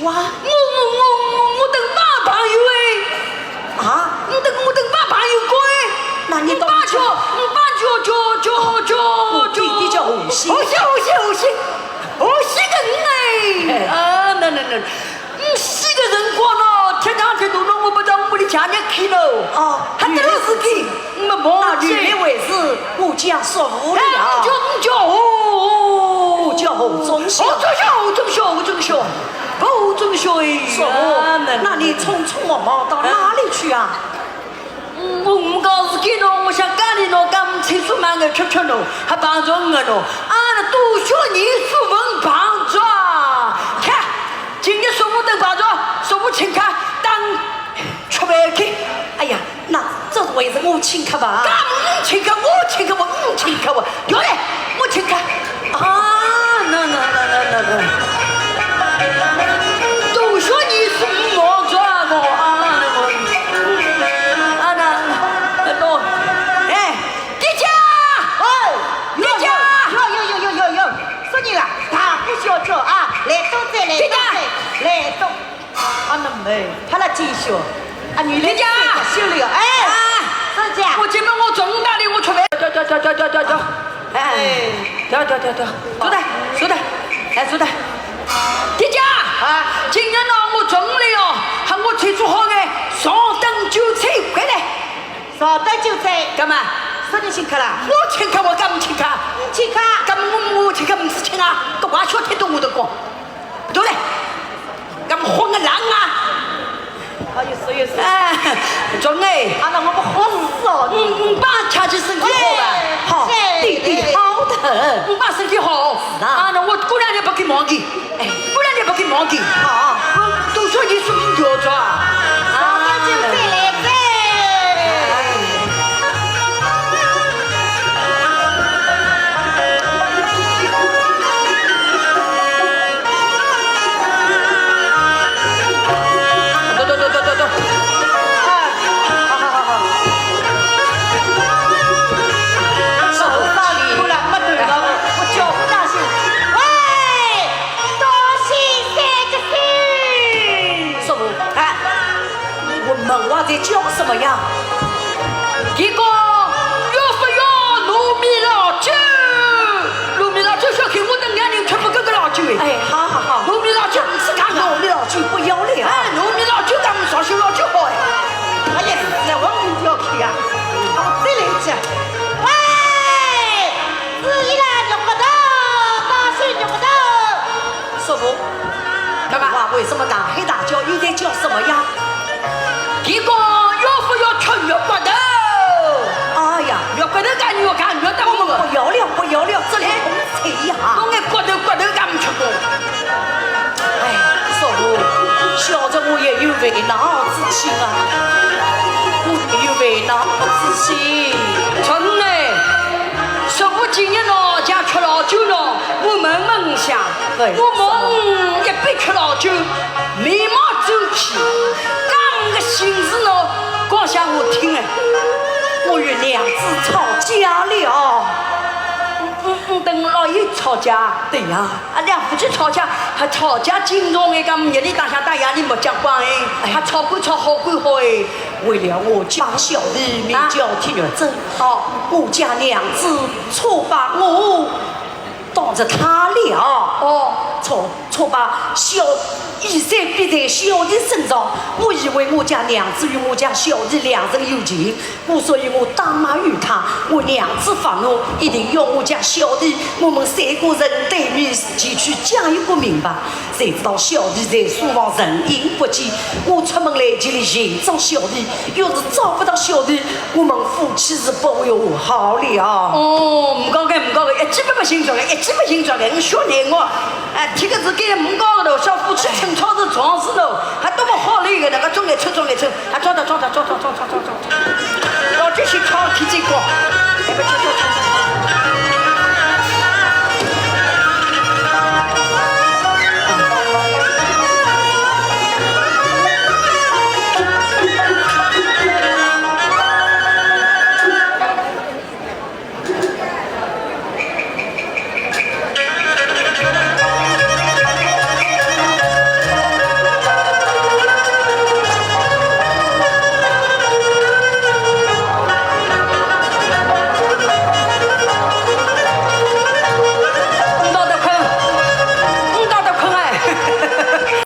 啊？我等爸爸有哎。啊？我等爸爸有过哎。那你爸叫我弟弟叫吴昕。吴昕个人哎。啊，那。4个人过了，天长地久了，我不到我的家里去了。哦，还得了事情，我那原来为是我家说无了。我叫侯忠孝。侯忠孝哎。那你匆匆忙忙到哪里去啊？我唔搞事情咯，我想家里咯，刚厕所买个吃咯，还帮助我咯。啊，多学你书文帮助。看，今天说我等帮助，说我请客当出来去。哎呀，那这回是我请客吧？干我请客，我请客，有嘞，我请客。啊，那。多学你书文帮助我啊。他来继续，啊，女的家修了，哎，是这样。我今天我中大的我出来，走，哎，走，坐的，哎，坐的。爹家啊，今天呢我中了哟，喊我催促好哎，上等酒菜回来。上等酒菜干嘛？说你请客啦？我请客，我干不请客？你请客？干我请客不是请啊，都话说太多我都讲，对嘞。咁混个狼啊！有事。哎，中哎！啊，那我们好死哦！爸恰起身体好吧？好，弟弟好的。爸身体好。啊，那我过两天不给忘记。哎，过两天不给忘记。好，都说你是名调子啊。那就再来呗。在叫什么呀？结果要不要糯米老酒？糯米老酒小看我等两人吃不够个老酒哎。哎，好。糯米老酒不是干糯米老酒不要了。哎，糯米老酒咱们绍兴老酒好哎。哎呀，来往你要去呀！好，再来一次。喂，是伊拉肉不到，大水肉不到。师傅，干嘛？为什么大黑大叫又在叫什么呀？结果要不要吃肉骨头？哎呀，肉骨头干肉干肉当我们不要了，这里红菜呀！弄个骨头干不吃过。哎，师傅，晓得我也有为难之心啊，我也有为难之心。真的，师傅今年咯家吃老酒咯，我闷闷想，我梦一杯吃老酒，眉毛皱起。个心事呢，光想我听哎，我与娘子吵架了。等老爷吵架。对呀，两夫妻吵架，还吵架紧张哎，咁日里当下大家你没讲光哎，还吵归吵，好归好哎。为了我家小弟名叫铁月珍，我家娘子错把我当着他了。错把小衣衫逼在小弟身上，我以为我家娘子与我家小弟两人有情，所以我打骂于他。我娘子发怒，一定要我家小弟我们三个人对面前去讲一个明白。谁知道小弟在书房人影不见，我出门来这里寻找小弟，要是找不到小弟，我们夫妻是不会和好了。唔搞个，一记不行状个，我小人我，这个是给唔搞个小夫妻争吵是装饰喽，还多么好嘞个那个装来抽，还装，老继续吵起这个，不